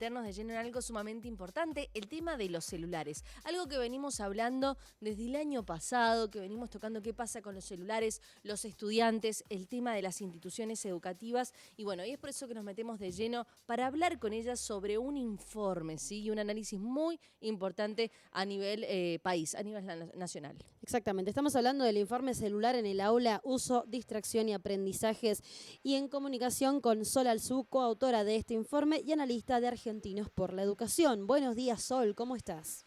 Meternos de lleno en algo sumamente importante, el tema de los celulares. Algo que venimos hablando desde el año pasado, que venimos tocando qué pasa con los celulares, los estudiantes, el tema de las instituciones educativas. Y bueno, y es por eso que nos metemos de lleno para hablar con ellas sobre un informe, ¿sí? Y un análisis muy importante a nivel país, a nivel nacional. Exactamente, estamos hablando del informe celular en el aula, uso, distracción y aprendizajes, y en comunicación con Sol Alzú, coautora de este informe y analista de Argentinos por la Educación. Buenos días, Sol, ¿cómo estás?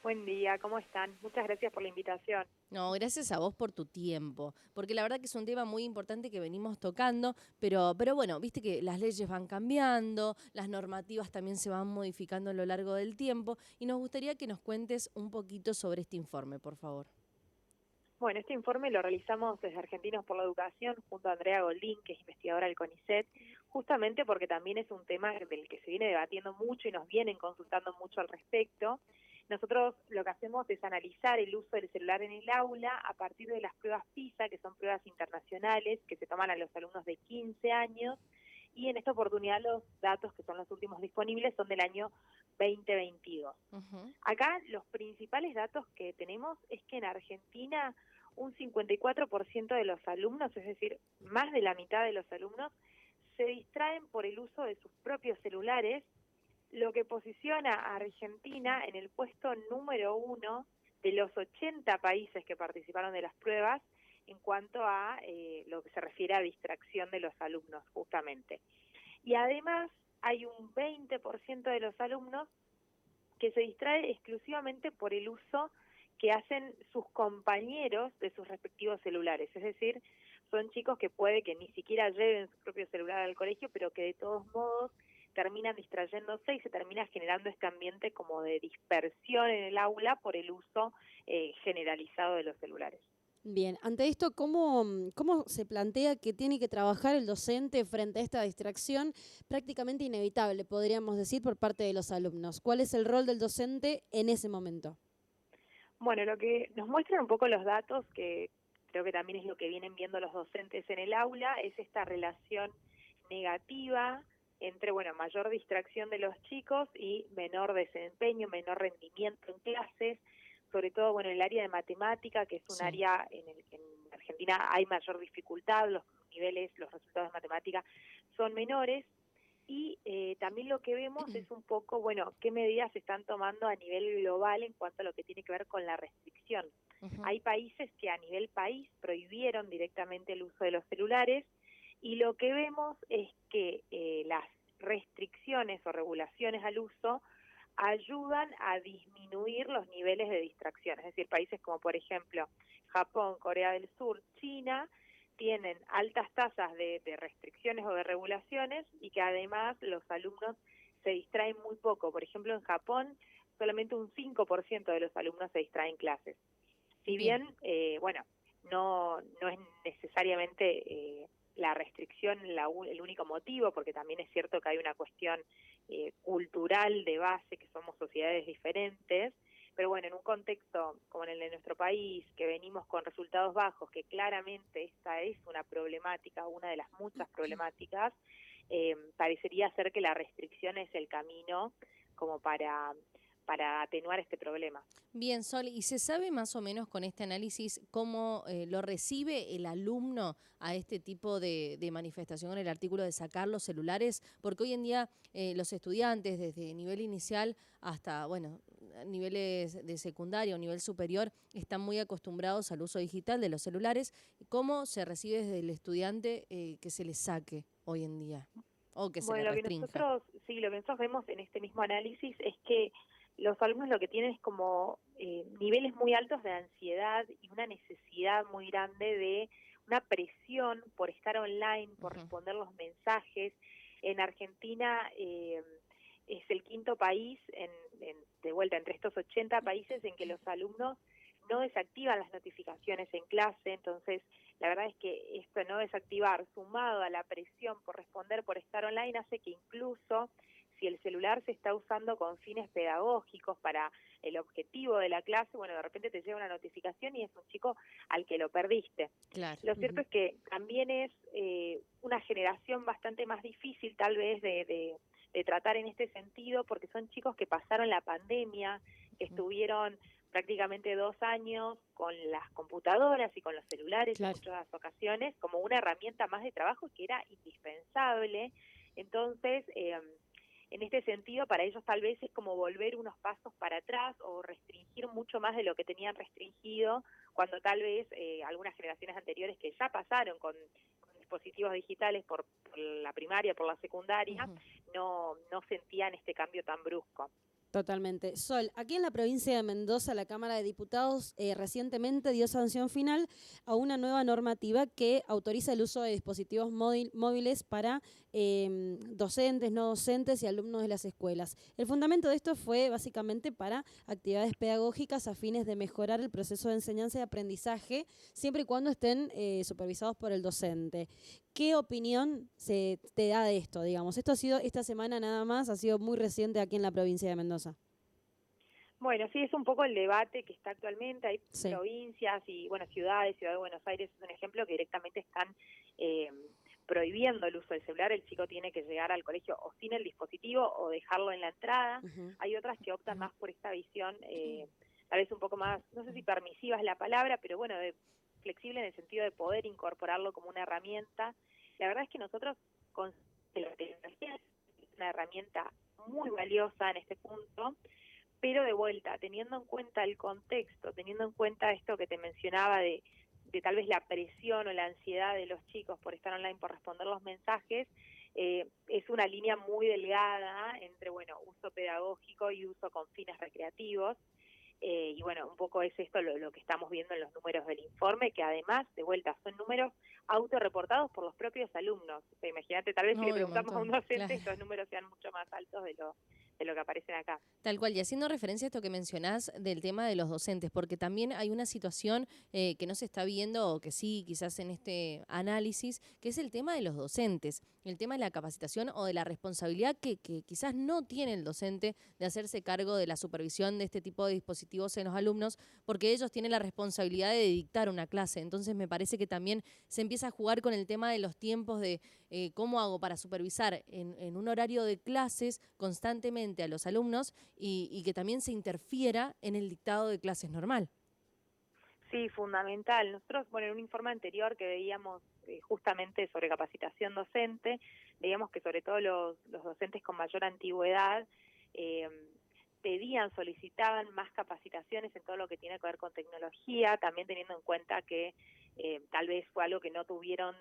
Buen día, ¿cómo están? Muchas gracias por la invitación. No, gracias a vos por tu tiempo, porque la verdad que es un tema muy importante que venimos tocando, pero bueno, viste que las leyes van cambiando, las normativas también se van modificando a lo largo del tiempo, y nos gustaría que nos cuentes un poquito sobre este informe, por favor. Bueno, este informe lo realizamos desde Argentinos por la Educación junto a Andrea Goldín, que es investigadora del CONICET, justamente porque también es un tema del que se viene debatiendo mucho y nos vienen consultando mucho al respecto. Nosotros lo que hacemos es analizar el uso del celular en el aula a partir de las pruebas PISA, que son pruebas internacionales que se toman a los alumnos de 15 años, y en esta oportunidad los datos, que son los últimos disponibles, son del año 2022. Acá los principales datos que tenemos es que en Argentina un 54% de los alumnos, es decir, más de la mitad de los alumnos, se distraen por el uso de sus propios celulares, lo que posiciona a Argentina en el puesto número 1 de los 80 países que participaron de las pruebas en cuanto a lo que se refiere a distracción de los alumnos, justamente. Y además hay un 20% de los alumnos que se distrae exclusivamente por el uso que hacen sus compañeros de sus respectivos celulares. Es decir, son chicos que puede que ni siquiera lleven su propio celular al colegio, pero que de todos modos terminan distrayéndose y se termina generando este ambiente como de dispersión en el aula por el uso generalizado de los celulares. Bien, ante esto, ¿cómo se plantea que tiene que trabajar el docente frente a esta distracción prácticamente inevitable, podríamos decir, por parte de los alumnos? ¿Cuál es el rol del docente en ese momento? Bueno, lo que nos muestran un poco los datos, que creo que también es lo que vienen viendo los docentes en el aula, es esta relación negativa entre, bueno, mayor distracción de los chicos y menor desempeño, menor rendimiento en clases, sobre todo, bueno, en el área de matemática, que es un área en el que en Argentina hay mayor dificultad, los niveles, los resultados de matemática son menores. Y también lo que vemos es un poco, bueno, qué medidas se están tomando a nivel global en cuanto a lo que tiene que ver con la restricción. Hay países que a nivel país prohibieron directamente el uso de los celulares, y lo que vemos es que las restricciones o regulaciones al uso ayudan a disminuir los niveles de distracción. Es decir, países como por ejemplo Japón, Corea del Sur, China, tienen altas tasas de restricciones o de regulaciones, y que además los alumnos se distraen muy poco. Por ejemplo, en Japón solamente un 5% de los alumnos se distraen en clases. Si bien, bueno, no es necesariamente la restricción el único motivo, porque también es cierto que hay una cuestión cultural de base, que somos sociedades diferentes, pero bueno, en un contexto como en el de nuestro país, que venimos con resultados bajos, que claramente esta es una problemática, una de las muchas problemáticas, parecería ser que la restricción es el camino como para atenuar este problema. Bien, Sol, ¿y se sabe más o menos con este análisis cómo lo recibe el alumno a este tipo de manifestación en el artículo de sacar los celulares? Porque hoy en día los estudiantes, desde nivel inicial hasta, bueno, niveles de secundaria o nivel superior, están muy acostumbrados al uso digital de los celulares. ¿Cómo se recibe desde el estudiante que se les saque hoy en día o que se le Bueno, restrinja? lo que nosotros vemos en este mismo análisis es que los alumnos lo que tienen es como niveles muy altos de ansiedad y una necesidad muy grande de una presión por estar online, por responder los mensajes. En Argentina es el quinto país, de vuelta, entre estos 80 países en que los alumnos no desactivan las notificaciones en clase. Entonces la verdad es que esto no desactivar, sumado a la presión por responder, por estar online, hace que incluso si el celular se está usando con fines pedagógicos para el objetivo de la clase, bueno, de repente te llega una notificación y es un chico al que lo perdiste. Claro. Lo cierto es que también es una generación bastante más difícil tal vez de tratar en este sentido, porque son chicos que pasaron la pandemia, que estuvieron prácticamente 2 años con las computadoras y con los celulares en muchas ocasiones como una herramienta más de trabajo que era indispensable. Entonces, en este sentido, para ellos tal vez es como volver unos pasos para atrás o restringir mucho más de lo que tenían restringido, cuando tal vez algunas generaciones anteriores que ya pasaron con dispositivos digitales por la primaria, por la secundaria, no sentían este cambio tan brusco. Totalmente. Sol, aquí en la provincia de Mendoza, la Cámara de Diputados recientemente dio sanción final a una nueva normativa que autoriza el uso de dispositivos móviles para docentes, no docentes y alumnos de las escuelas. El fundamento de esto fue básicamente para actividades pedagógicas a fines de mejorar el proceso de enseñanza y aprendizaje, siempre y cuando estén supervisados por el docente. ¿Qué opinión se te da de esto, digamos? Esto ha sido esta semana nada más, ha sido muy reciente aquí en la provincia de Mendoza. Bueno, sí, es un poco el debate que está actualmente. Hay provincias y, ciudades, Ciudad de Buenos Aires es un ejemplo que directamente están prohibiendo el uso del celular. El chico tiene que llegar al colegio o sin el dispositivo o dejarlo en la entrada. Hay otras que optan más por esta visión, tal vez un poco más, no sé si permisiva es la palabra, pero bueno, flexible en el sentido de poder incorporarlo como una herramienta. La verdad es que nosotros con la tecnología es una herramienta muy valiosa en este punto, pero de vuelta, teniendo en cuenta el contexto, teniendo en cuenta esto que te mencionaba de tal vez la presión o la ansiedad de los chicos por estar online, por responder los mensajes, es una línea muy delgada entre, uso pedagógico y uso con fines recreativos. Y un poco es esto lo que estamos viendo en los números del informe, que además, de vuelta, son números autorreportados por los propios alumnos. O sea, imagínate, tal vez si le preguntamos a un docente, estos números sean mucho más altos de lo que aparecen acá. Tal cual, y haciendo referencia a esto que mencionás del tema de los docentes, porque también hay una situación que no se está viendo, o que sí, quizás en este análisis, que es el tema de los docentes, el tema de la capacitación o de la responsabilidad que quizás no tiene el docente de hacerse cargo de la supervisión de este tipo de dispositivos en los alumnos, porque ellos tienen la responsabilidad de dictar una clase. Entonces me parece que también se empieza a jugar con el tema de los tiempos de cómo hago para supervisar en un horario de clases constantemente a los alumnos y que también se interfiera en el dictado de clases normal. Sí, fundamental. Nosotros, en un informe anterior que veíamos justamente sobre capacitación docente, veíamos que sobre todo los docentes con mayor antigüedad solicitaban más capacitaciones en todo lo que tiene que ver con tecnología, también teniendo en cuenta que tal vez fue algo que no tuvieron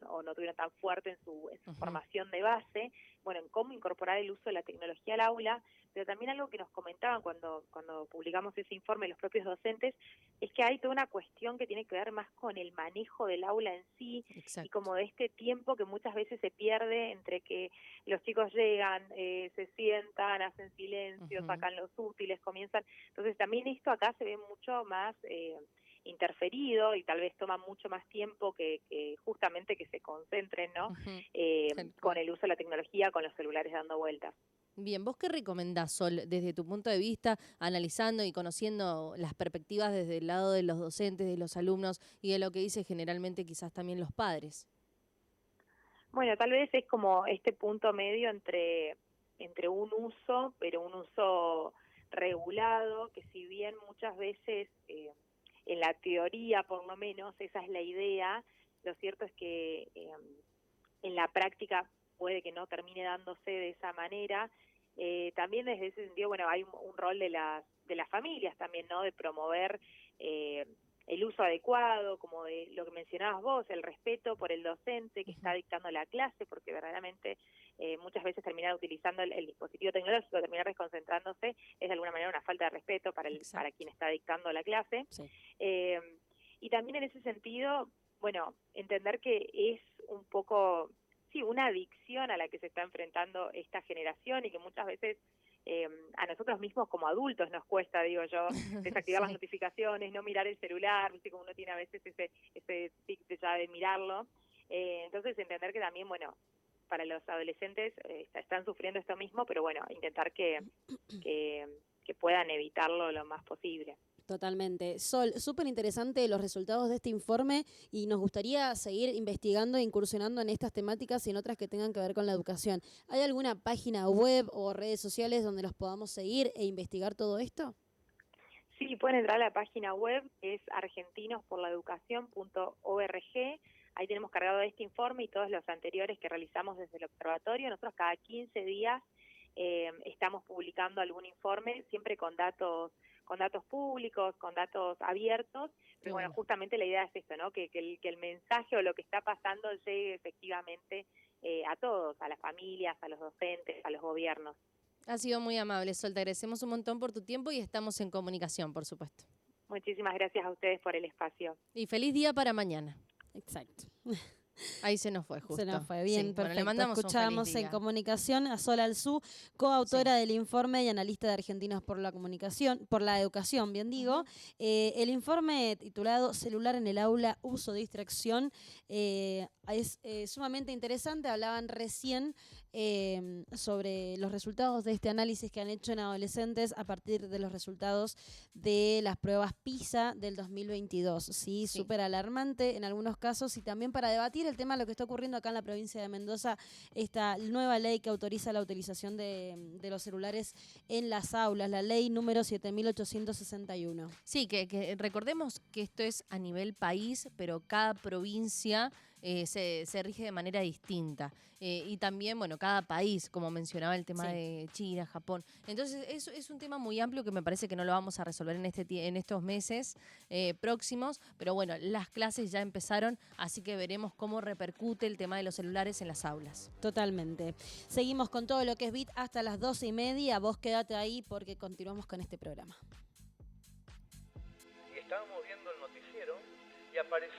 tan fuerte en su formación de base, en cómo incorporar el uso de la tecnología al aula, pero también algo que nos comentaban cuando publicamos ese informe los propios docentes, es que hay toda una cuestión que tiene que ver más con el manejo del aula en sí. Exacto. Y como de este tiempo que muchas veces se pierde entre que los chicos llegan, se sientan, hacen silencio, sacan los útiles, comienzan. Entonces también esto acá se ve mucho más interferido y tal vez toma mucho más tiempo que justamente que se concentren, ¿no? Con el uso de la tecnología, con los celulares dando vueltas. Bien, ¿vos qué recomendás, Sol, desde tu punto de vista, analizando y conociendo las perspectivas desde el lado de los docentes, de los alumnos y de lo que dicen generalmente quizás también los padres? Bueno, tal vez es como este punto medio entre un uso, pero un uso regulado, que si bien muchas veces en la teoría por lo menos esa es la idea, lo cierto es que en la práctica puede que no termine dándose de esa manera. También desde ese sentido, hay un rol de las familias también, ¿no? De promover el uso adecuado, como de lo que mencionabas vos, el respeto por el docente que está dictando la clase, porque verdaderamente muchas veces terminar utilizando el dispositivo tecnológico, terminar desconcentrándose, es de alguna manera una falta de respeto para quien está dictando la clase. Sí. Y también en ese sentido, entender que es un poco, sí, una adicción a la que se está enfrentando esta generación y que muchas veces a nosotros mismos como adultos nos cuesta, digo yo, desactivar las notificaciones, no mirar el celular, ¿viste? Como uno tiene a veces ese tic ya de mirarlo. Entonces entender que también, para los adolescentes están sufriendo esto mismo, pero intentar que puedan evitarlo lo más posible. Totalmente. Sol, súper interesante los resultados de este informe y nos gustaría seguir investigando e incursionando en estas temáticas y en otras que tengan que ver con la educación. ¿Hay alguna página web o redes sociales donde los podamos seguir e investigar todo esto? Sí, pueden entrar a la página web, que es argentinosporlaeducacion.org. Ahí tenemos cargado este informe y todos los anteriores que realizamos desde el observatorio. Nosotros cada 15 días estamos publicando algún informe, siempre con datos públicos, con datos abiertos, pero bueno, justamente la idea es esto, ¿no? Que el mensaje o lo que está pasando llegue efectivamente a todos, a las familias, a los docentes, a los gobiernos. Ha sido muy amable, Sol, te agradecemos un montón por tu tiempo y estamos en comunicación, por supuesto. Muchísimas gracias a ustedes por el espacio. Y feliz día para mañana. Exacto. Ahí se nos fue, justo. Se nos fue, bien, sí, perfecto. Bueno, le mandamos Escuchábamos en comunicación a Sol Alzú, coautora del informe y analista de Argentinos por la Educación, bien digo. El informe titulado Celular en el aula, uso, distracción, es sumamente interesante. Hablaban recién sobre los resultados de este análisis que han hecho en adolescentes a partir de los resultados de las pruebas PISA del 2022. Sí, súper alarmante en algunos casos, y también para debatir el tema de lo que está ocurriendo acá en la provincia de Mendoza, esta nueva ley que autoriza la utilización de los celulares en las aulas, la ley número 7861. Sí, que recordemos que esto es a nivel país, pero cada provincia se rige de manera distinta. Y también, bueno, cada país, como mencionaba el tema de China, Japón. Entonces, es un tema muy amplio que me parece que no lo vamos a resolver en estos meses próximos. Pero bueno, las clases ya empezaron, así que veremos cómo repercute el tema de los celulares en las aulas. Totalmente. Seguimos con todo lo que es BIT hasta las 12:30. Vos quédate ahí porque continuamos con este programa. Y estábamos viendo el noticiero y apareció